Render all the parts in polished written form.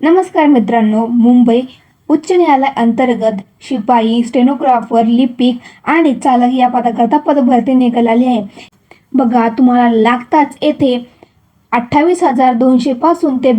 नमस्कार मित्रांनो, मुंबई उच्च न्यायालय अंतर्गत शिपाई, स्टेनोग्राफर, लिपिक आणि चालक या पदाकरता पदभरती निघालेली आहे. बघा, तुम्हाला लागताच येथे 28,200 पासून ते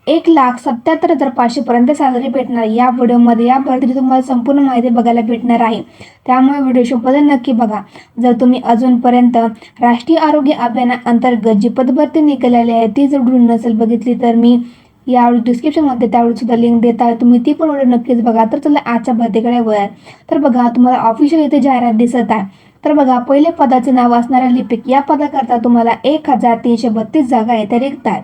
1,77,500 पर्यंत सॅलरी भेटणार. या व्हिडिओमध्ये या भरतीची तुम्हाला संपूर्ण माहिती बघायला भेटणार आहे, त्यामुळे व्हिडिओ शेवटपर्यंत नक्की बघा. जर तुम्ही अजूनपर्यंत राष्ट्रीय आरोग्य अभियानाअंतर्गत जी पदभरती निघालेली आहे ती जर व्हिडिओ नसेल बघितली तर मी या डिस्क्रिप्शनमध्ये त्यावेळी सुद्धा लिंक देत आहे, तुम्ही ती पण व्हिडिओ नक्कीच बघा. तर चला आजच्या भरतीकडे वळूया. तर बघा, तुम्हाला ऑफिशियल इथे जाहिरात दिसत आहे. तर बघा, पहिले पदाचे नाव असणाऱ्या लिपिक या पदाकरता तुम्हाला 1,332 जागा येथे रिक्त आहेत.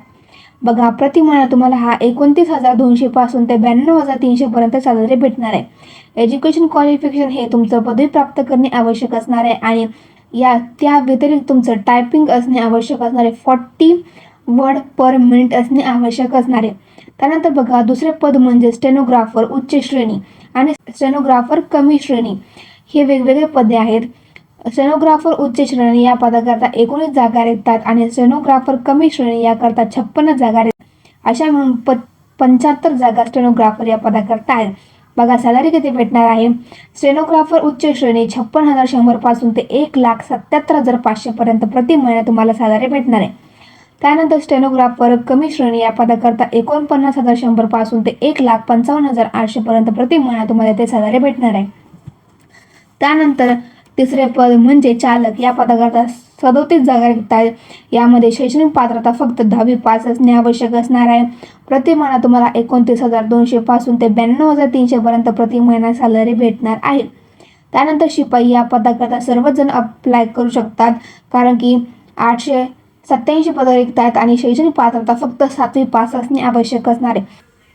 बघा, प्रति महिना तुम्हाला हा 29,200 पासून ते 92,300 पर्यंत सॅलरी भेटणार आहे. एज्युकेशन क्वालिफिकेशन हे तुमचं पदवी प्राप्त करणे आवश्यक असणार आहे आणि त्या व्यतिरिक्त तुमचं टायपिंग असणे आवश्यक असणार आहे. 40 वर्ड पर मिनिट असणे आवश्यक असणार आहे. त्यानंतर बघा, दुसरे पद म्हणजे स्टेनोग्राफर उच्च श्रेणी आणि स्टेनोग्राफर कमी श्रेणी हे वेगवेगळे पदे आहेत. स्टेनोग्राफर उच्च श्रेणी या पदाकरता 19 जागा रिक्तात आणि स्टेनोग्राफर कमी श्रेणी याकरता 56 जागा रिक्त, अशा मिळून 75 जागा स्टेनोग्राफर या पदाकरता आहेत. बघा, सॅलरी किती भेटणार आहे. स्टेनोग्राफर उच्च श्रेणी 56,100 पासून ते 1,77,500 पर्यंत प्रति महिना तुम्हाला सॅलरी भेटणार आहे. त्यानंतर स्टेनोग्राफर कमी श्रेणी या पदाकरता 49,100 पासून ते 1,55,800 पर्यंत प्रति महिना तुम्हाला ते सॅलरी भेटणार आहे. त्यानंतर तिसरे पद म्हणजे चालक या पदाकरता 37 जागा रिक्त आहेत. यामध्ये शैक्षणिक पात्रता फक्त 10वी पास असणे आवश्यक असणार आहे. प्रति महिना तुम्हाला 29,200 पासून ते 92,300 पर्यंत प्रति महिना सॅलरी भेटणार आहे. त्यानंतर शिपाई या पदाकरता सर्वच जण अप्लाय करू शकतात, कारण की 887 पदं रिक्त आहेत आणि शैक्षणिक पात्रता फक्त 7वी पास असणे आवश्यक असणार आहे.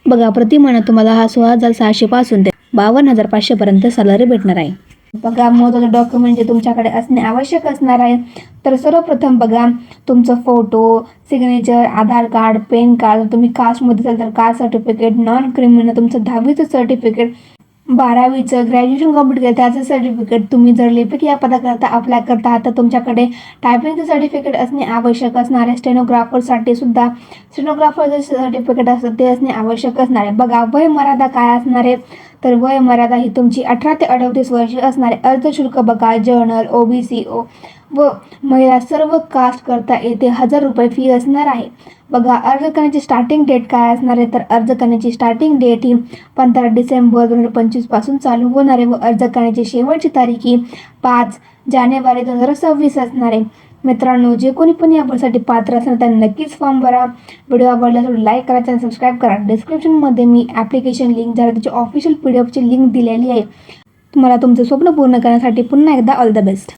बघा, प्रति महिना तुम्हाला हा 16,600 पासून ते 52,500 पर्यंत सॅलरी भेटणार आहे. बघा, महत्त्वाचे डॉक्युमेंट जे तुमच्याकडे असणे आवश्यक असणार आहे. तर सर्वप्रथम बघा, तुमचं फोटो, सिग्नेचर, आधार कार्ड, पॅन कार्ड, तुम्ही कास्टमध्ये असाल तर कास्ट सर्टिफिकेट, नॉन क्रिमिनल तुमचं 10वीचं सर्टिफिकेट, 12वीचं ग्रॅज्युएशन कंप्लीट केलं त्याचं सर्टिफिकेट. तुम्ही जर लिपिक या पदाकरता अप्लाय करता तर तुमच्याकडे टायपिंगचं सर्टिफिकेट असणे आवश्यक असणार आहे. स्टेनोग्राफरसाठी सुद्धा स्टेनोग्राफरचं सर्टिफिकेट असतं ते असणे आवश्यक असणार आहे. बघा, वय मर्यादा काय असणार आहे. तर वय मर्यादा ही तुमची 18 ते 38 वर्ष असणार आहे. अर्ज शुल्क बघा, जनरल, OBC व महिला सर्व कास्ट करता येथे 1,000 रुपये फी असणार आहे. बघा, अर्ज करण्याची स्टार्टिंग डेट काय असणार आहे. तर अर्ज करण्याची स्टार्टिंग डेट ही 15 डिसेंबर 2025 पासून चालू होणार आहे व अर्ज करण्याची शेवटची तारीख ही 5 जानेवारी 2026 असणार आहे. मित्रांनो, जे कोणी पण या भरतीसाठी पात्र असेल त्यांनी नक्कीच फॉर्म भरा. व्हिडिओ आवडला तर लाईक करा, चॅनल सबस्क्राईब करा. डिस्क्रिप्शनमध्ये मी ॲप्लिकेशन लिंक त्याची ऑफिशियल PDF ची लिंक दिलेली आहे. तुम्हाला तुमचं स्वप्न पूर्ण करण्यासाठी पुन्हा एकदा ऑल द बेस्ट.